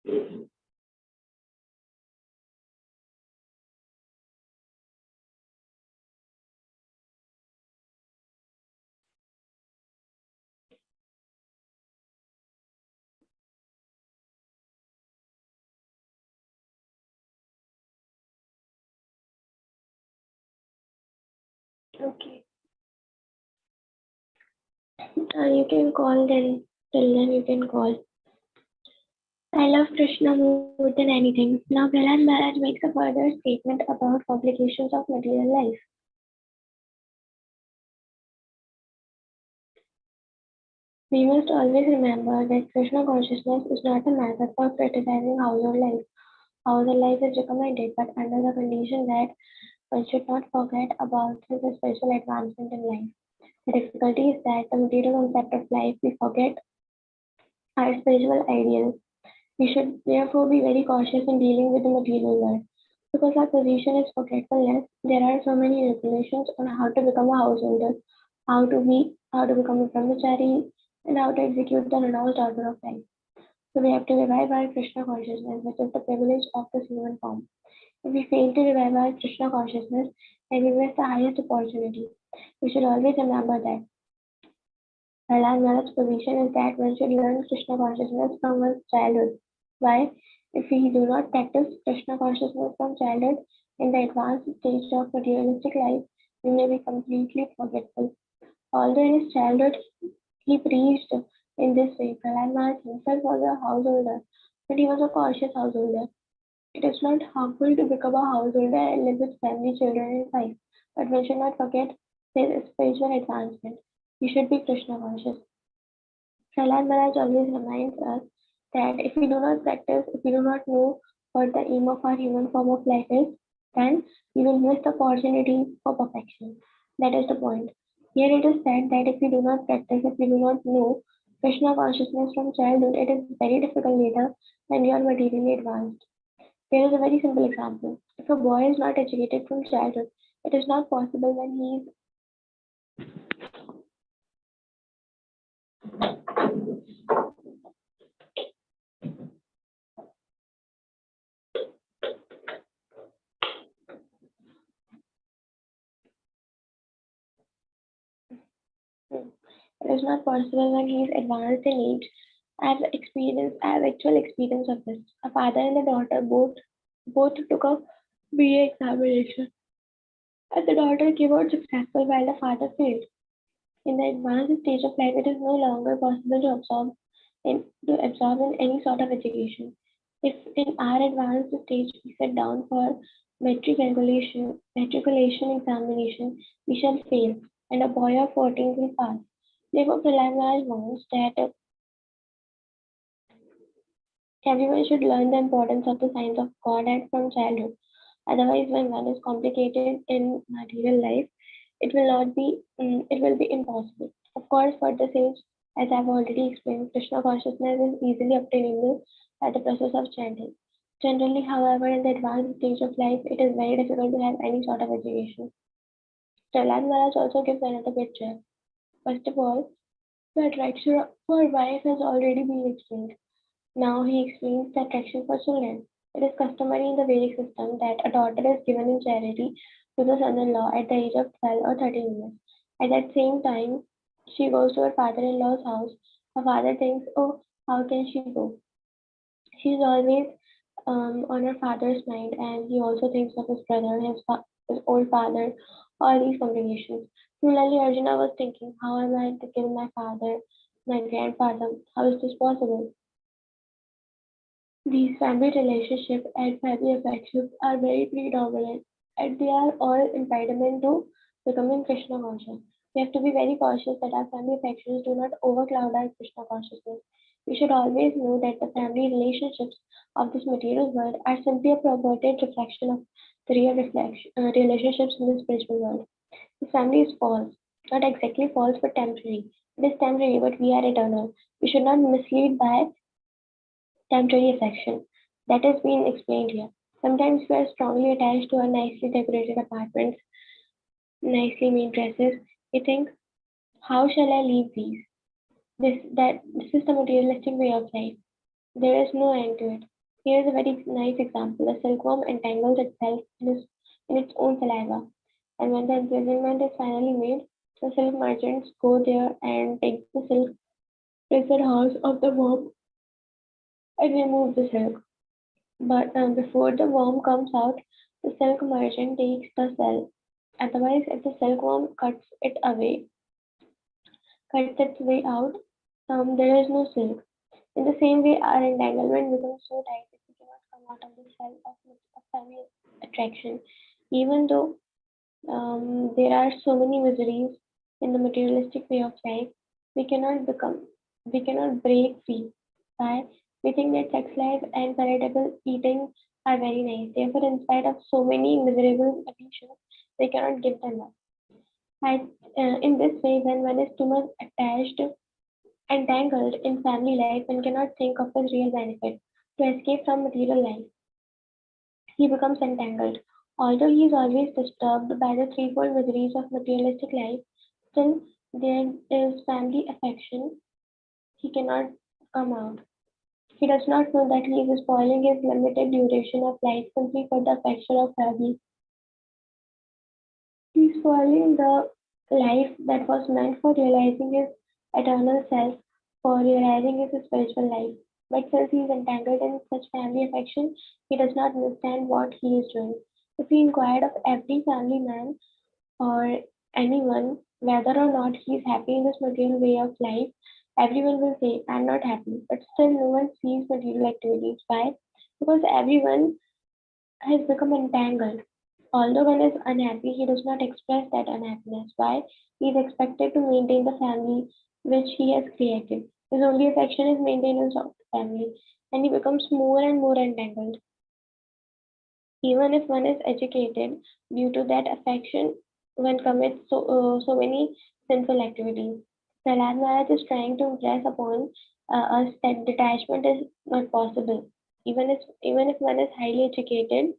Okay. You can call then. Till then you can call. I love Krishna more than anything. Now Prahlad Maharaj makes a further statement about complications of material life. We must always remember that Krishna consciousness is not a method for criticizing household life. Household life is recommended, but under the condition that one should not forget about his spiritual advancement in life. The difficulty is that the material concept of life we forget our spiritual ideals. We should therefore be very cautious in dealing with the material world. Because our position is forgetfulness, there are so many regulations on how to become a householder, how to become a brahmachari, and how to execute the renounced order of life. So we have to revive our Krishna consciousness, which is the privilege of this human form. If we fail to revive our Krishna consciousness, then we miss the highest opportunity. We should always remember that. Prahlad Maharaj's position is that one should learn Krishna consciousness from one's childhood. Why? If we do not practice Krishna consciousness from childhood, in the advanced stage of materialistic life, we may be completely forgetful. Although in his childhood he preached in this way, Prahlad Maharaj himself was a householder, but he was a cautious householder. It is not harmful to become a householder and live with family, children, and wife, but one should not forget his spiritual advancement. We should be Krishna conscious. Prahlad Maharaj always reminds us that if we do not practice, if we do not know what the aim of our human form of life is, then we will miss the opportunity for perfection. That is the point. Here it is said that if we do not practice, if we do not know Krishna consciousness from childhood, it is very difficult later when we are materially advanced. Here is a very simple example. If a boy is not educated from childhood, it is not possible when he is it is not possible when he is advanced in age. I have actual experience of this. A father and a daughter both took a BA examination, and the daughter came out successful while the father failed. In the advanced stage of life, it is no longer possible to absorb in any sort of education. If in our advanced stage we sit down for matriculation examination, we shall fail, and a boy of 14 will pass. Therefore, Prahlad Maharaj wants that everyone should learn the importance of the signs of God and from childhood. Otherwise, when one is complicated in material life, it will be impossible. Of course, for the age, as I've already explained, Krishna consciousness is easily obtainable by the process of chanting. Generally, however, in the advanced stage of life, it is very difficult to have any sort of education. Prahlad Maharaj also gives another picture. First of all, the attraction for wife has already been explained. Now he explains the attraction for children. It is customary in the Vedic system that a daughter is given in charity to the son-in-law at the age of 12 or 13 years. At that same time, she goes to her father-in-law's house. Her father thinks, oh, how can she go? She is always on her father's mind, and he also thinks of his brother, his old father, all these complications. Similarly, Arjuna was thinking, how am I to kill my father, my grandfather? How is this possible? These family relationships and family affections are very predominant, and they are all impediment to becoming Krishna conscious. We have to be very cautious that our family affections do not overcloud our Krishna consciousness. We should always know that the family relationships of this material world are simply a perverted reflection of the real relationships in the spiritual world. The family is false, not exactly false but temporary. It is temporary, but we are eternal. We should not mislead by temporary affection. That has been explained here. Sometimes we are strongly attached to our nicely decorated apartments, nicely made dresses. We think, how shall I leave these? This is the materialistic way of life. There is no end to it. Here is a very nice example. A silkworm entangles itself in its own saliva, and when the imprisonment is finally made, the silk merchants go there and take the silk prison house of the worm and remove the silk. But before the worm comes out, the silk merchant takes the cell. Otherwise, if the silkworm cuts its way out, there is no silk. In the same way, our entanglement becomes so tight that we cannot come out of the cell of family attraction. Even though there are so many miseries in the materialistic way of life, we cannot become, we cannot break free. Why? We think that sex life and palatable eating are very nice. Therefore, in spite of so many miserable conditions, we cannot give them up. In this way, when one is too much attached, entangled in family life, one cannot think of his real benefit. To escape from material life, he becomes entangled. Although he is always disturbed by the threefold miseries of materialistic life, still there is family affection. He cannot come out. He does not know that he is spoiling his limited duration of life simply for the affection of family. He is spoiling the life that was meant for realizing his eternal self, for realizing his spiritual life. But since he is entangled in such family affection, he does not understand what he is doing. If he inquired of every family man or anyone whether or not he is happy in this material way of life, everyone will say, I'm not happy. But still, no one sees material activities. Why? Because everyone has become entangled. Although one is unhappy, he does not express that unhappiness. Why? He is expected to maintain the family which he has created. His only affection is maintenance of the family, and he becomes more and more entangled. Even if one is educated, due to that affection, one commits so many sinful activities. Prahlad Maharaj is trying to impress upon us that detachment is not possible. Even if one is highly educated,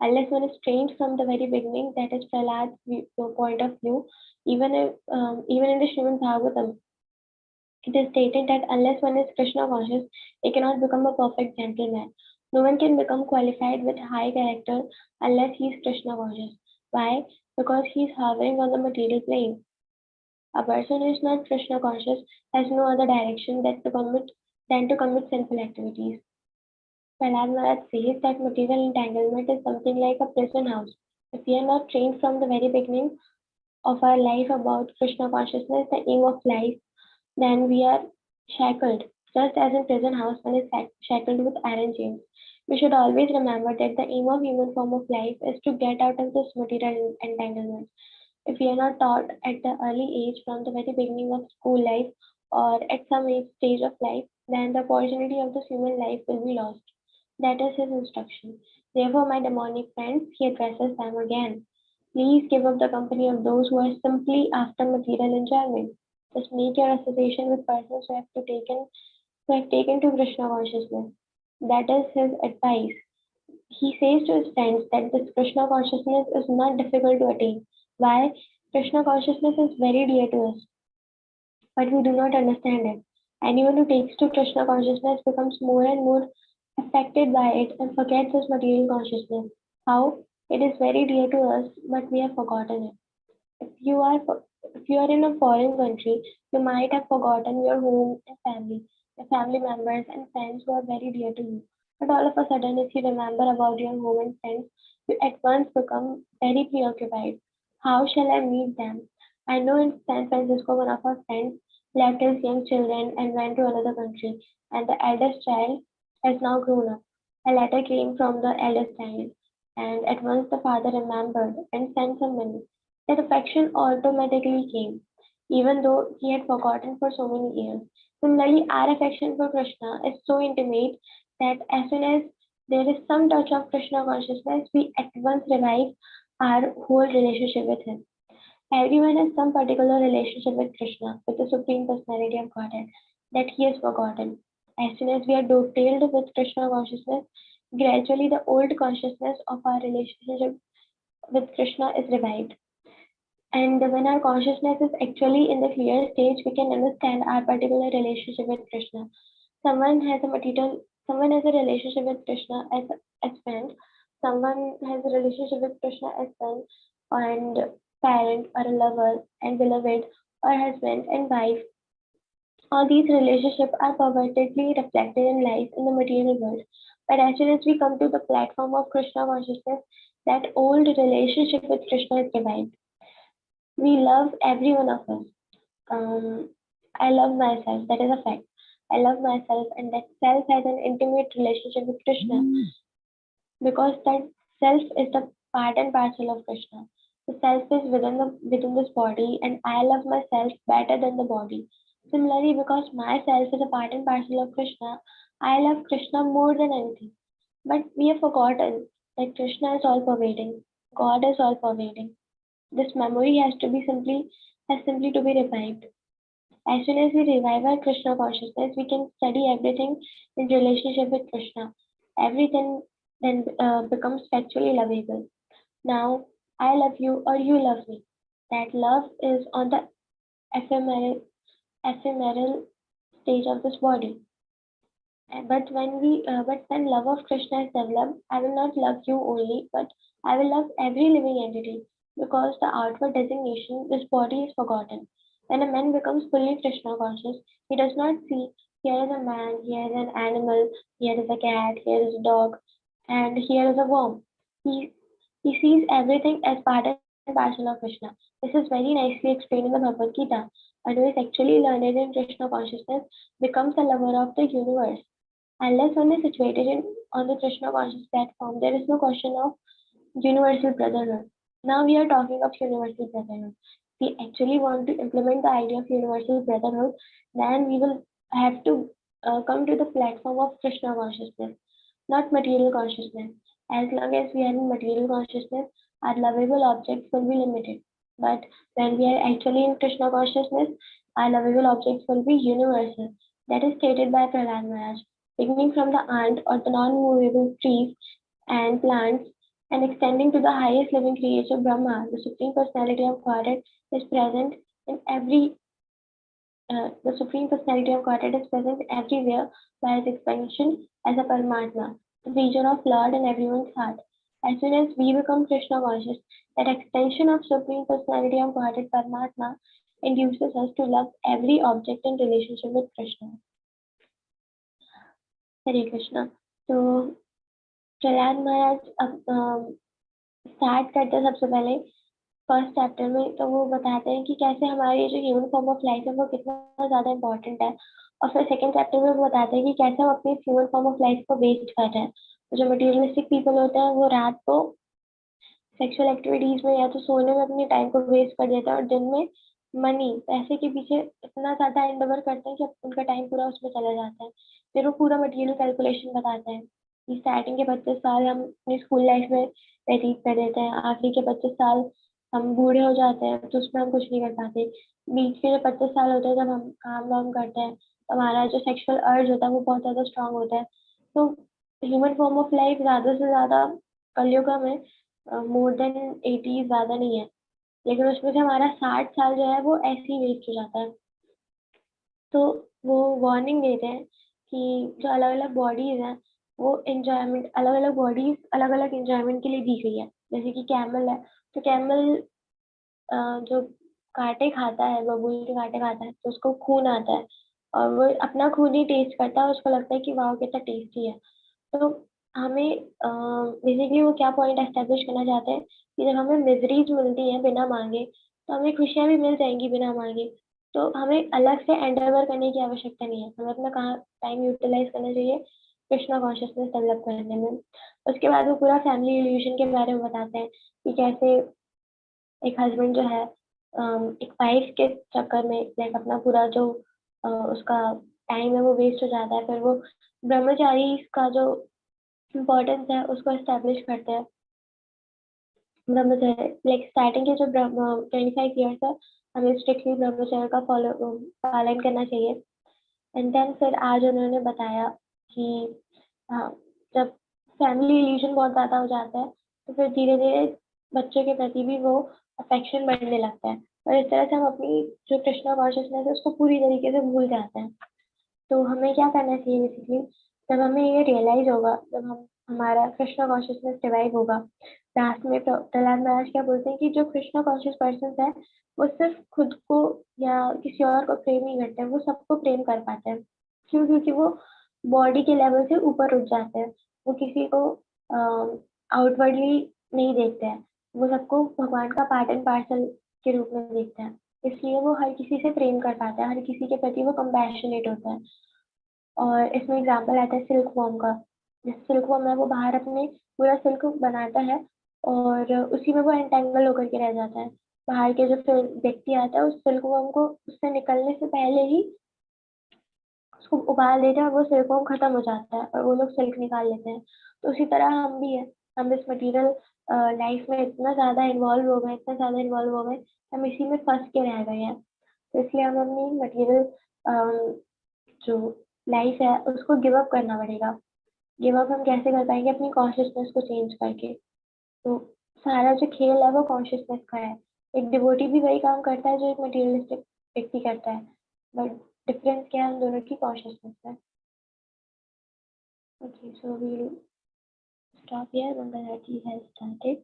unless one is trained from the very beginning, that is Prahlad's point of view. Even in the Srimad Bhagavatam, it is stated that unless one is Krishna conscious, he cannot become a perfect gentleman. No one can become qualified with high character unless he is Krishna conscious. Why? Because he is hovering on the material plane. A person who is not Krishna conscious has no other direction than to commit sinful activities. Prahlad Maharaj says that material entanglement is something like a prison house. If we are not trained from the very beginning of our life about Krishna consciousness, the aim of life, then we are shackled. Just as in prison house, one is shackled with iron chains. We should always remember that the aim of human form of life is to get out of this material entanglement. If we are not taught at the early age from the very beginning of school life or at some stage of life, then the opportunity of this human life will be lost. That is his instruction. Therefore, my demonic friends, he addresses them again. Please give up the company of those who are simply after material enjoyment. Just make your association with persons who have taken to Krishna consciousness. That is his advice. He says to his friends that this Krishna consciousness is not difficult to attain. Why? Krishna consciousness is very dear to us, but we do not understand it. Anyone who takes to Krishna consciousness becomes more and more affected by it and forgets his material consciousness. How? It is very dear to us, but we have forgotten it. If you are if you are in a foreign country, you might have forgotten your home and family, your family members and friends who are very dear to you. But all of a sudden, if you remember about your home and friends, you at once become very preoccupied. How shall I meet them? I know in San Francisco, one of our friends left his young children and went to another country, and the eldest child has now grown up. A letter came from the eldest child, and at once the father remembered and sent some money. That affection automatically came, even though he had forgotten for so many years. Similarly, our affection for Krishna is so intimate that as soon as there is some touch of Krishna consciousness, we at once revive our whole relationship with him. Everyone has some particular relationship with Krishna, with the Supreme Personality of Godhead, that he has forgotten. As soon as we are dovetailed with Krishna consciousness, gradually the old consciousness of our relationship with Krishna is revived. And when our consciousness is actually in the clear stage, we can understand our particular relationship with Krishna. Someone has a Someone has a relationship with Krishna as friend. Someone has a relationship with Krishna as son and parent or a lover and beloved or husband and wife. All these relationships are pervertedly reflected in life in the material world. But as soon as we come to the platform of Krishna consciousness, that old relationship with Krishna is revived. We love every one of us. Um, I love myself. That is a fact. I love myself, and that self has an intimate relationship with Krishna because that self is the part and parcel of Krishna. The self is within this body, and I love myself better than the body. Similarly, because myself is a part and parcel of Krishna, I love Krishna more than anything. But we have forgotten that Krishna is all pervading. God is all pervading. This memory has simply to be revived. As soon as we revive our Krishna consciousness, we can study everything in relationship with Krishna. Everything then becomes factually lovable. Now, I love you or you love me. That love is on the ephemeral stage of this body. But when love of Krishna is developed, I will not love you only, but I will love every living entity, because the outward designation, this body is forgotten. When a man becomes fully Krishna conscious, he does not see here is a man, here is an animal, here is a cat, here is a dog, and here is a worm. He he sees everything as part and parcel of Krishna. This is very nicely explained in the Bhagavad Gita. And who is actually learned in Krishna consciousness becomes a lover of the universe. Unless one is situated on the Krishna conscious platform, there is no question of universal brotherhood. Now we are talking of universal brotherhood. If we actually want to implement the idea of universal brotherhood, then we will have to come to the platform of Krishna consciousness, not material consciousness. As long as we are in material consciousness, our lovable objects will be limited. But when we are actually in Krishna consciousness, our lovable objects will be universal. That is stated by Prahlad Maharaj. Beginning from the ant or the non-movable trees and plants and extending to the highest living creature, Brahma, the Supreme Personality of Godhead is present in every the Supreme Personality of Godhead is present everywhere by its expansion as a Paramatma, the feature of Lord in everyone's heart. As soon as we become Krishna conscious, that extension of Supreme Personality of Godhead Paramatma induces us to love every object in relationship with Krishna. Hare Krishna. तो प्रहलाद महाराज start करते हैं सबसे पहले first chapter में, तो वो बताते हैं कि कैसे हमारी जो ह्यूमन फॉर्म ऑफ लाइफ है वो कितना ज़्यादा इम्पोर्टेंट है। और फिर सेकंड चैप्टर में वो बताते हैं कि कैसे हम अपनी ह्यूमन फॉर्म ऑफ लाइफ को वेस्ट कर रहे हैं। तो जो मटीरियलिस्टिक पीपल होते हैं वो रात को सेक्सुअल एक्टिविटीज में या तो सोने में अपने टाइम को वेस्ट कर देते हैं और दिन में मनी पैसे के पीछे इतना ज़्यादा एंडेवर करते हैं कि उनका टाइम पूरा उसमें चला जाता है। फिर वो पूरा मटेरियल कैलकुलेशन बताते हैं कि स्टार्टिंग के 25 साल हम अपनी स्कूल लाइफ में व्यतीत कर देते हैं, आखिरी के 25 साल हम बूढ़े हो जाते हैं तो उसमें हम कुछ नहीं कर पाते। बीच के जो 25 साल होते हैं जब हम काम वाम करते हैं तो हमारा जो सेक्सुअल अर्ज होता है वो बहुत ज़्यादा स्ट्रांग होता है। तो ह्यूमन फॉर्म ऑफ लाइफ ज़्यादा से ज़्यादा कलयुग में मोर देन 80 ज़्यादा नहीं है, लेकिन उसमें से हमारा 60 साल जो है वो ऐसे ही वेस्ट हो जाता है। तो वो वार्निंग देते हैं कि जो अलग अलग बॉडीज हैं वो एंजॉयमेंट अलग अलग एंजॉयमेंट के लिए दी गई है। जैसे कि कैमल है, तो कैमल जो कांटे खाता है, बबूल के कांटे खाता है, तो उसको खून आता है और वो अपना खून ही टेस्ट करता है, उसको लगता है कि वाह कितना टेस्टी है। तो हमें बेसिकली वो क्या पॉइंट एस्टेब्लिश करना चाहते हैं कि जब हमें मिजरीज मिलती हैं बिना मांगे, तो हमें खुशियाँ भी मिल जाएंगी बिना मांगे। तो हमें अलग से एंडेवर करने की आवश्यकता नहीं है, हमें अपना कहाँ टाइम यूटिलाइज करना चाहिए कृष्णा कॉन्शियसनेस डेवलप करने में। उसके बाद वो पूरा फैमिली इल्यूजन के बारे में बताते हैं कि कैसे एक हस्बैंड जो है एक वाइफ के चक्कर में लाइक अपना पूरा जो उसका टाइम है वो वेस्ट हो जाता है। फिर वो ब्रह्मचारी का जो इम्पोर्टेंस है उसको एस्टेब्लिश करते हैं। ब्रह्मचर्य लाइक स्टार्टिंग के जो 25 ईयर्स है हमें स्ट्रिक्टली ब्रह्मचर्य का पालन करना चाहिए। एंड देन फिर आज उन्होंने बताया कि जब फैमिली रिलेशन बहुत ज़्यादा हो जाता है तो फिर धीरे धीरे बच्चों के प्रति भी वो अफेक्शन बढ़ने लगता है और इस तरह से हम अपनी जो कृष्णा कॉन्शियसनेस है उसको पूरी तरीके से भूल जाते हैं। तो हमें क्या करना चाहिए बेसिकली जब हमें ये रियलाइज होगा, जब हम हमारा कृष्णा कॉन्शियसनेस डिवाइड होगा, लास्ट में प्रहलाद महाराज क्या बोलते हैं कि जो कृष्णा कॉन्शियस पर्सन है वो सिर्फ खुद को या किसी और को प्रेम नहीं करते हैं, वो सबको प्रेम कर पाते हैं। क्यों? क्योंकि वो बॉडी के लेवल से ऊपर उठ जाते हैं। वो किसी को आउटवर्डली नहीं देखते हैं, वो सबको भगवान का पार्ट एंड पार्सल के रूप में देखते हैं। इसलिए वो हर किसी से प्रेम कर पाता है, हर किसी के प्रति वो कंपैशनेट होता है। और इसमें एग्जाम्पल आता है सिल्क वॉर्म का। जैसे सिल्क वॉर्म है, वो बाहर अपने पूरा सिल्क बनाता है और उसी में वो एंटेंगल होकर के रह जाता है। बाहर के जो फिर व्यक्ति आता है, उस सिल्क वॉर्म को उससे निकलने से पहले ही उसको उबाल देते हैं और वो सिल्क वॉर्म खत्म हो जाता है और वो लोग सिल्क निकाल लेते हैं। तो उसी तरह हम भी है, हम इस मटेरियल लाइफ में इतना ज्यादा इन्वॉल्व हो गए, इतना ज्यादा इन्वॉल्व हो गए, हम इसी में फंस के रह गए हैं। तो इसलिए हम अपनी मटेरियल जो लाइफ है उसको गिव अप करना पड़ेगा। गिव अप हम कैसे कर पाएंगे? अपनी कॉन्शियसनेस को चेंज करके। तो सारा जो खेल है वो कॉन्शियसनेस का है। एक डिवोटी भी वही काम करता है जो एक मटेरियलिस्टिक व्यक्ति करता है, बट डिफरेंस क्या है उन दोनों की? कॉन्शियसनेस है। Okay, so we'll stop here, Mangal ji has started.